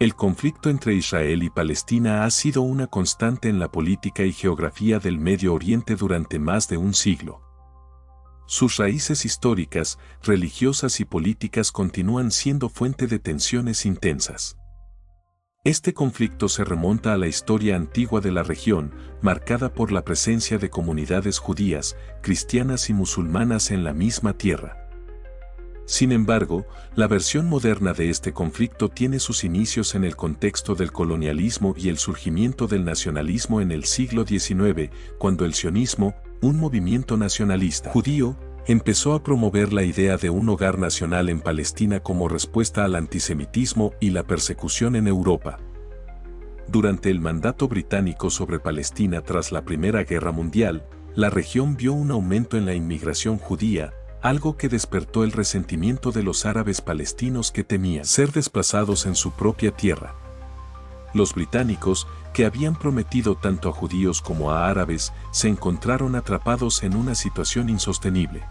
El conflicto entre Israel y Palestina ha sido una constante en la política y geografía del Medio Oriente durante más de un siglo. Sus raíces históricas, religiosas y políticas continúan siendo fuente de tensiones intensas. Este conflicto se remonta a la historia antigua de la región, marcada por la presencia de comunidades judías, cristianas y musulmanas en la misma tierra. Sin embargo, la versión moderna de este conflicto tiene sus inicios en el contexto del colonialismo y el surgimiento del nacionalismo en el siglo XIX, cuando el sionismo, un movimiento nacionalista judío, empezó a promover la idea de un hogar nacional en Palestina como respuesta al antisemitismo y la persecución en Europa. Durante el mandato británico sobre Palestina tras la Primera Guerra Mundial, la región vio un aumento en la inmigración judía, algo que despertó el resentimiento de los árabes palestinos que temían ser desplazados en su propia tierra. Los británicos, que habían prometido tanto a judíos como a árabes, se encontraron atrapados en una situación insostenible.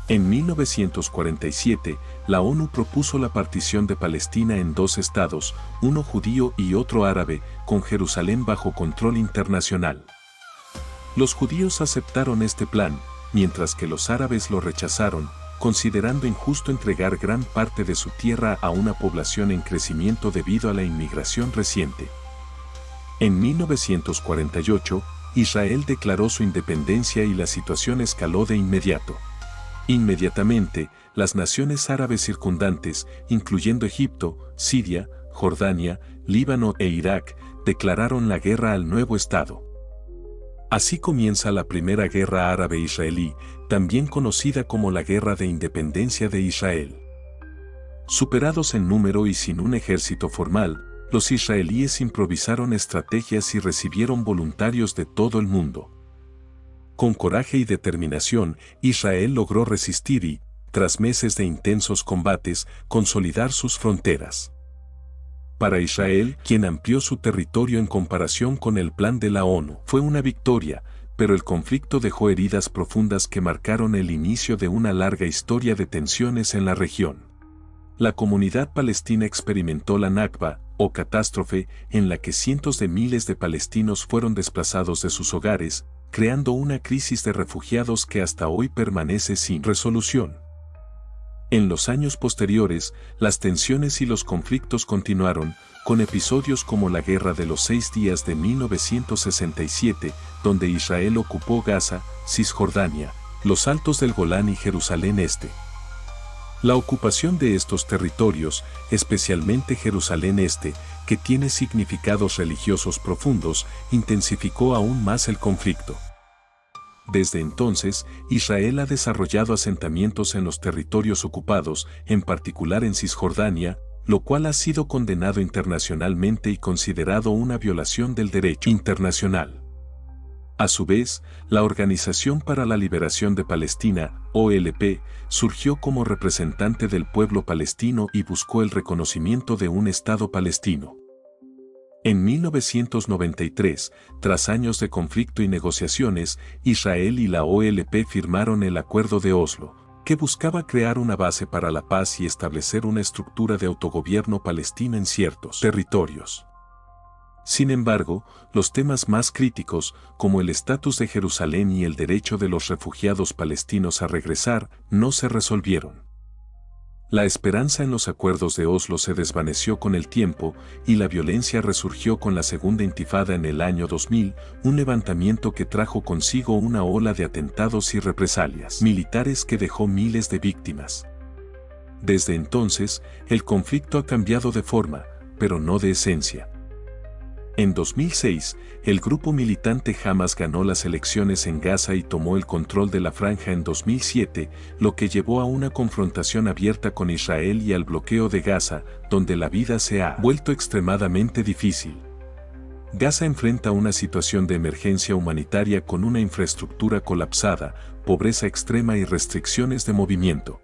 En 1947, la ONU propuso la partición de Palestina en dos estados, uno judío y otro árabe, con Jerusalén bajo control internacional. Los judíos aceptaron este plan, mientras que los árabes lo rechazaron, considerando injusto entregar gran parte de su tierra a una población en crecimiento debido a la inmigración reciente. En 1948, Israel declaró su independencia y la situación escaló de inmediato. Inmediatamente, las naciones árabes circundantes, incluyendo Egipto, Siria, Jordania, Líbano e Irak, declararon la guerra al nuevo Estado. Así comienza la Primera Guerra Árabe-Israelí, también conocida como la Guerra de Independencia de Israel. Superados en número y sin un ejército formal, los israelíes improvisaron estrategias y recibieron voluntarios de todo el mundo. Con coraje y determinación, Israel logró resistir y, tras meses de intensos combates, consolidar sus fronteras. Para Israel, quien amplió su territorio en comparación con el plan de la ONU, fue una victoria, pero el conflicto dejó heridas profundas que marcaron el inicio de una larga historia de tensiones en la región. La comunidad palestina experimentó la Nakba, o catástrofe, en la que cientos de miles de palestinos fueron desplazados de sus hogares, creando una crisis de refugiados que hasta hoy permanece sin resolución. En los años posteriores, las tensiones y los conflictos continuaron, con episodios como la Guerra de los 6 Días de 1967, donde Israel ocupó Gaza, Cisjordania, los Altos del Golán y Jerusalén Este. La ocupación de estos territorios, especialmente Jerusalén Este, que tiene significados religiosos profundos, intensificó aún más el conflicto. Desde entonces, Israel ha desarrollado asentamientos en los territorios ocupados, en particular en Cisjordania, lo cual ha sido condenado internacionalmente y considerado una violación del derecho internacional. A su vez, la Organización para la Liberación de Palestina, OLP, surgió como representante del pueblo palestino y buscó el reconocimiento de un Estado palestino. En 1993, tras años de conflicto y negociaciones, Israel y la OLP firmaron el Acuerdo de Oslo, que buscaba crear una base para la paz y establecer una estructura de autogobierno palestino en ciertos territorios. Sin embargo, los temas más críticos, como el estatus de Jerusalén y el derecho de los refugiados palestinos a regresar, no se resolvieron. La esperanza en los acuerdos de Oslo se desvaneció con el tiempo y la violencia resurgió con la Segunda Intifada en el año 2000, un levantamiento que trajo consigo una ola de atentados y represalias militares que dejó miles de víctimas. Desde entonces, el conflicto ha cambiado de forma, pero no de esencia. En 2006, el grupo militante Hamas ganó las elecciones en Gaza y tomó el control de la franja en 2007, lo que llevó a una confrontación abierta con Israel y al bloqueo de Gaza, donde la vida se ha vuelto extremadamente difícil. Gaza enfrenta una situación de emergencia humanitaria con una infraestructura colapsada, pobreza extrema y restricciones de movimiento.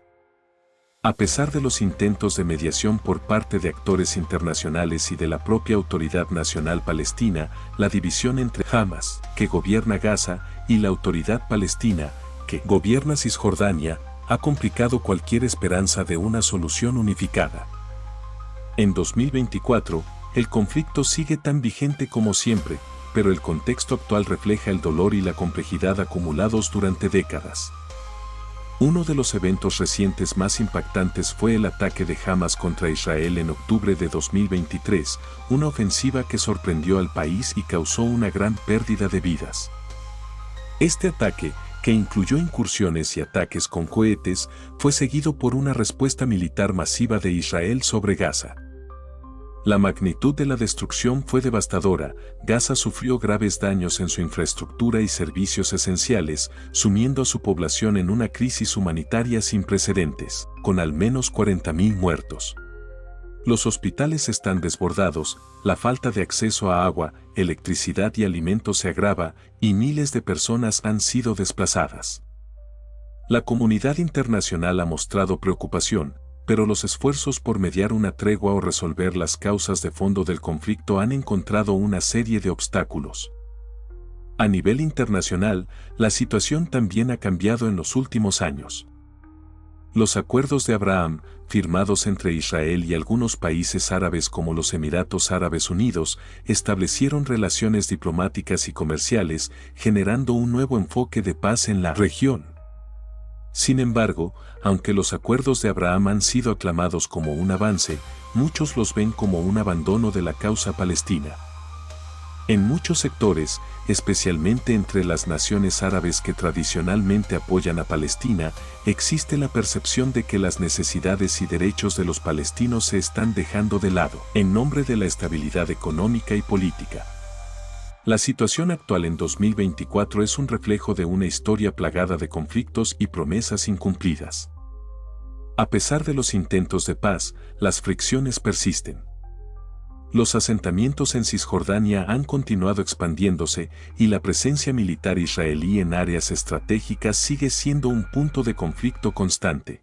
A pesar de los intentos de mediación por parte de actores internacionales y de la propia Autoridad Nacional Palestina, la división entre Hamas, que gobierna Gaza, y la Autoridad Palestina, que gobierna Cisjordania, ha complicado cualquier esperanza de una solución unificada. En 2024, el conflicto sigue tan vigente como siempre, pero el contexto actual refleja el dolor y la complejidad acumulados durante décadas. Uno de los eventos recientes más impactantes fue el ataque de Hamas contra Israel en octubre de 2023, una ofensiva que sorprendió al país y causó una gran pérdida de vidas. Este ataque, que incluyó incursiones y ataques con cohetes, fue seguido por una respuesta militar masiva de Israel sobre Gaza. La magnitud de la destrucción fue devastadora. Gaza sufrió graves daños en su infraestructura y servicios esenciales, sumiendo a su población en una crisis humanitaria sin precedentes, con al menos 40.000 muertos. Los hospitales están desbordados, la falta de acceso a agua, electricidad y alimentos se agrava, y miles de personas han sido desplazadas. La comunidad internacional ha mostrado preocupación, pero los esfuerzos por mediar una tregua o resolver las causas de fondo del conflicto han encontrado una serie de obstáculos. A nivel internacional, la situación también ha cambiado en los últimos años. Los acuerdos de Abraham, firmados entre Israel y algunos países árabes como los Emiratos Árabes Unidos, establecieron relaciones diplomáticas y comerciales, generando un nuevo enfoque de paz en la región. Sin embargo, aunque los acuerdos de Abraham han sido aclamados como un avance, muchos los ven como un abandono de la causa palestina. En muchos sectores, especialmente entre las naciones árabes que tradicionalmente apoyan a Palestina, existe la percepción de que las necesidades y derechos de los palestinos se están dejando de lado, en nombre de la estabilidad económica y política. La situación actual en 2024 es un reflejo de una historia plagada de conflictos y promesas incumplidas. A pesar de los intentos de paz, las fricciones persisten. Los asentamientos en Cisjordania han continuado expandiéndose y la presencia militar israelí en áreas estratégicas sigue siendo un punto de conflicto constante.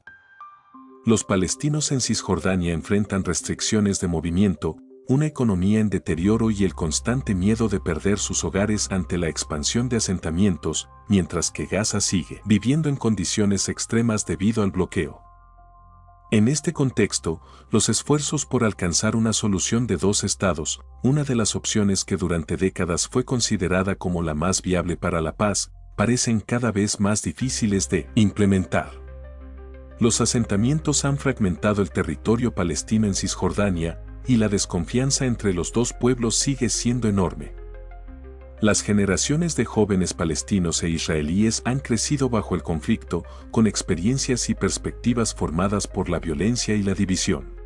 Los palestinos en Cisjordania enfrentan restricciones de movimiento, una economía en deterioro y el constante miedo de perder sus hogares ante la expansión de asentamientos, mientras que Gaza sigue viviendo en condiciones extremas debido al bloqueo. En este contexto, los esfuerzos por alcanzar una solución de dos estados, una de las opciones que durante décadas fue considerada como la más viable para la paz, parecen cada vez más difíciles de implementar. Los asentamientos han fragmentado el territorio palestino en Cisjordania, y la desconfianza entre los dos pueblos sigue siendo enorme. Las generaciones de jóvenes palestinos e israelíes han crecido bajo el conflicto, con experiencias y perspectivas formadas por la violencia y la división.